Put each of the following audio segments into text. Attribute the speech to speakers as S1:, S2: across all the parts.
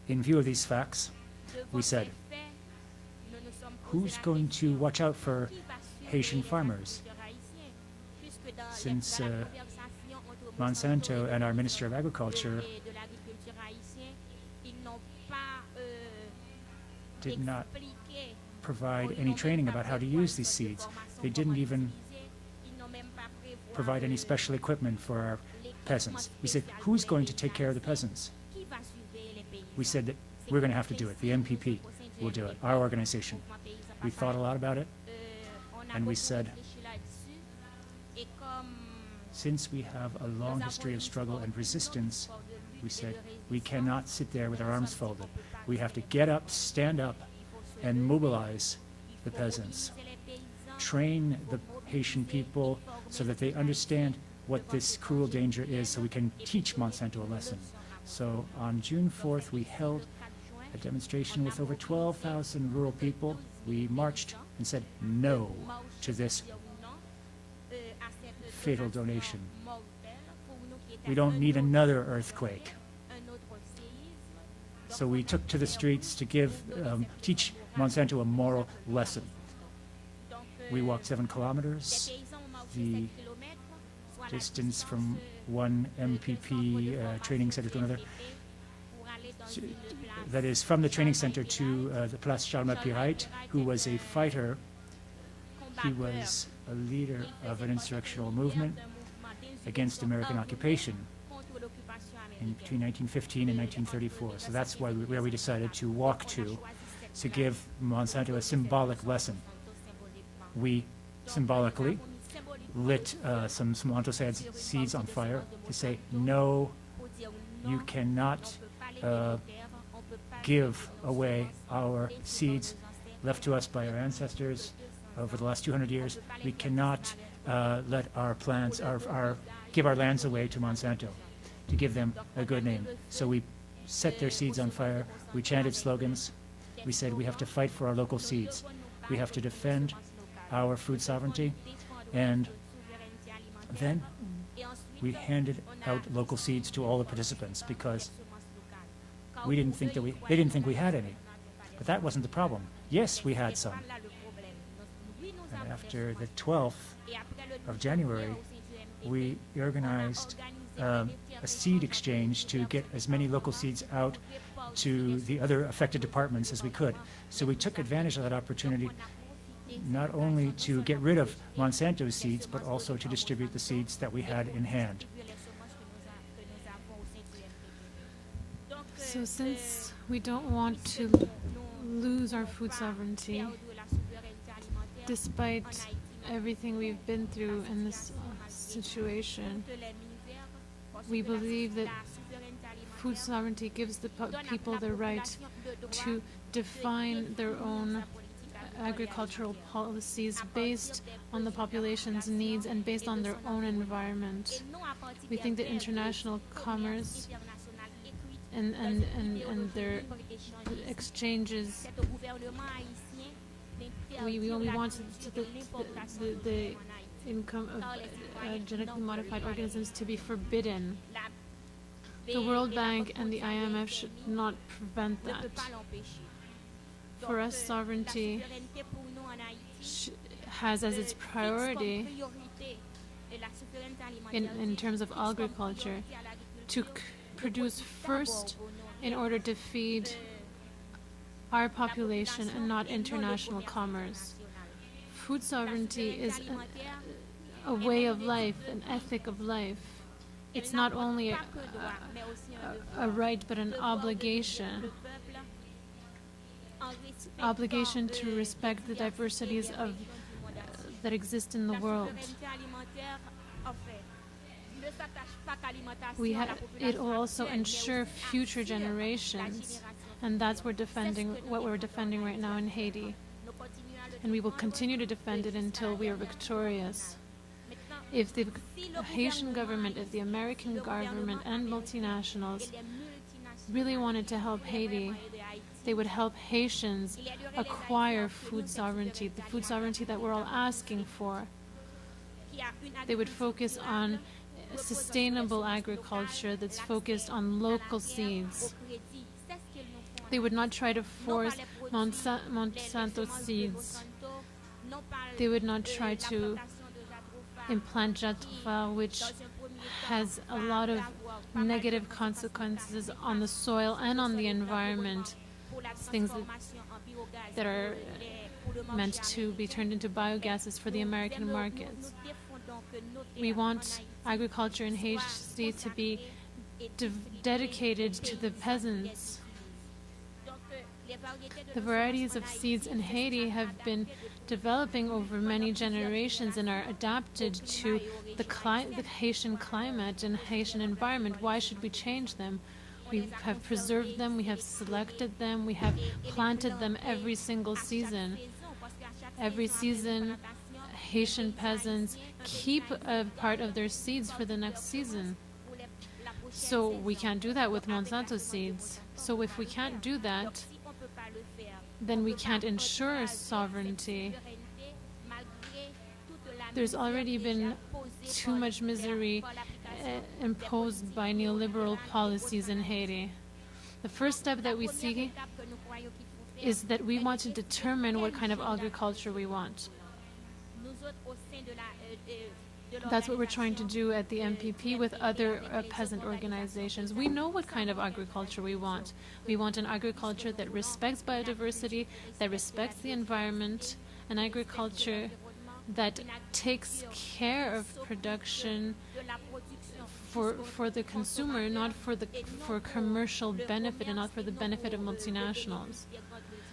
S1: In view of these facts, we said, who's going to watch out for Haitian farmers? Since Monsanto and our Minister of Agriculture did not provide any training about how to use these seeds. They didn't even provide any special equipment for our peasants. We said, who's going to take care of the peasants? We said that we're going to have to do it. The MPP will do it, our organization. We thought a lot about it, and we said, since we have a long history of struggle and resistance, we said, we cannot sit there with our arms folded. We have to get up, stand up, and mobilize the peasants. Train the Haitian people so that they understand what this cruel danger is, so we can teach Monsanto a lesson. So on June 4th, we held a demonstration with over 12,000 rural people. We marched and said no to this fatal donation. We don't need another earthquake. So we took to the streets to teach Monsanto a moral lesson. We walked 7 kilometers, the distance from one MPP training center to another. That is, from the training center to the Place Charles-Mapirite, who was a fighter. He was a leader of an insurrectional movement against American occupation in between 1915 and 1934. So that's where we decided to walk to give Monsanto a symbolic lesson. We symbolically lit some Monsanto seeds on fire to say, no, you cannot give away our seeds left to us by our ancestors over the last 200 years. We cannot let our plants, give our lands away to Monsanto, to give them a good name. So we set their seeds on fire. We chanted slogans. We said we have to fight for our local seeds. We have to defend our food sovereignty. And then we handed out local seeds to all the participants because they didn't think we had any. But that wasn't the problem. Yes, we had some. And after the 12th of January, we organized a seed exchange to get as many local seeds out to the other affected departments as we could. So we took advantage of that opportunity not only to get rid of Monsanto's seeds, but also to distribute the seeds that we had in hand.
S2: So since we don't want to lose our food sovereignty, despite everything we've been through in this situation, we believe that food sovereignty gives the people the right to define their own agricultural policies based on the population's needs and based on their own environment. We think that international commerce and their exchanges, we want the income of genetically modified organisms to be forbidden. The World Bank and the IMF should not prevent that. For us, sovereignty has as its priority in terms of agriculture to produce first in order to feed our population and not international commerce. Food sovereignty is a way of life, an ethic of life. It's not only a right but an obligation. Obligation to respect the diversities that exist in the world. It will also ensure future generations, and that's what we're defending right now in Haiti. And we will continue to defend it until we are victorious. If the Haitian government, if the American government and multinationals really wanted to help Haiti, they would help Haitians acquire food sovereignty, the food sovereignty that we're all asking for. They would focus on sustainable agriculture that's focused on local seeds. They would not try to force Monsanto seeds. They would not try to implant Jatropha, which has a lot of negative consequences on the soil and on the environment. Things that are meant to be turned into biogases for the American markets. We want agriculture in Haiti to be dedicated to the peasants. The varieties of seeds in Haiti have been developing over many generations and are adapted to the Haitian climate and Haitian environment. Why should we change them? We have preserved them, we have selected them, we have planted them every single season. Every season, Haitian peasants keep a part of their seeds for the next season. So we can't do that with Monsanto seeds. So if we can't do that, then we can't ensure sovereignty. There's already been too much misery imposed by neoliberal policies in Haiti. The first step that we see is that we want to determine what kind of agriculture we want. That's what we're trying to do at the MPP with other peasant organizations. We know what kind of agriculture we want. We want an agriculture that respects biodiversity, that respects the environment, an agriculture that takes care of production for the consumer, not for commercial benefit and not for the benefit of multinationals.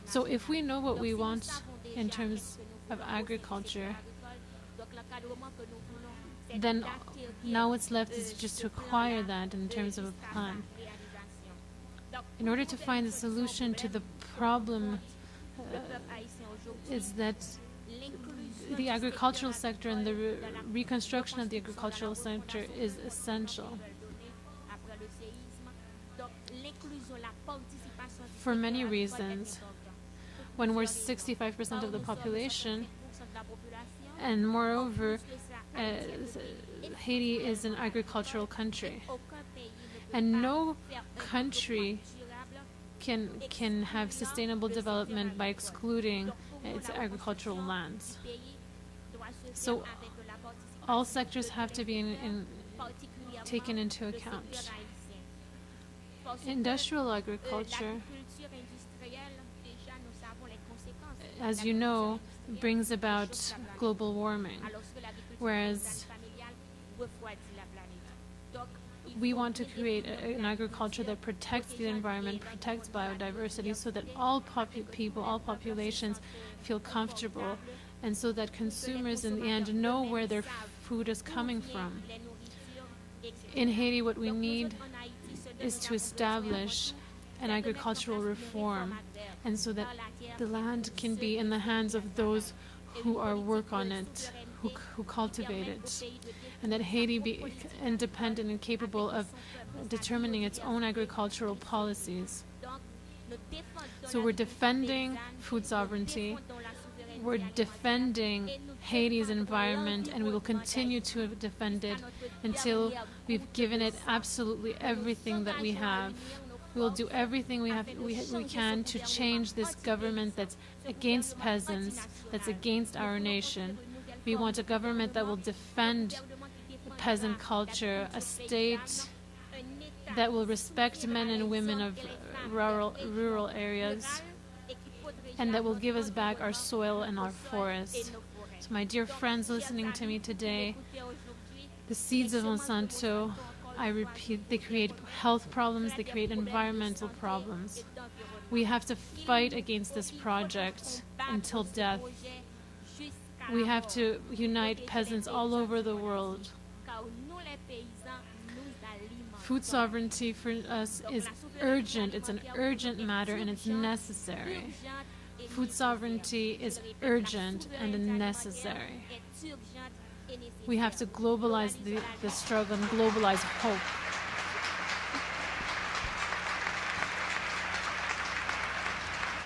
S2: So if we know what we want in terms of agriculture, then now what's left is just to acquire that in terms of a plan. In order to find a solution to the problem is that the agricultural sector and the reconstruction of the agricultural sector is essential. For many reasons. When we're 65% of the population, and moreover, Haiti is an agricultural country. And no country can have sustainable development by excluding its agricultural lands. So all sectors have to be taken into account. Industrial agriculture, as you know, brings about global warming, whereas we want to create an agriculture that protects the environment, protects biodiversity, so that all people, all populations feel comfortable, and so that consumers in the end know where their food is coming from. In Haiti, what we need is to establish an agricultural reform, and so that the land can be in the hands of those who work on it, who cultivate it, and that Haiti be independent and capable of determining its own agricultural policies. So we're defending food sovereignty, we're defending Haiti's environment, and we will continue to defend it until we've given it absolutely everything that we have. We will do everything we can to change this government that's against peasants, that's against our nation. We want a government that will defend peasant culture, a state that will respect men and women of rural areas, and that will give us back our soil and our forests. So my dear friends listening to me today, the seeds of Monsanto, I repeat, they create health problems, they create environmental problems. We have to fight against this project until death. We have to unite peasants all over the world. Food sovereignty for us is urgent. It's an urgent matter and it's necessary. Food sovereignty is urgent and necessary. We have to globalize the struggle and globalize hope.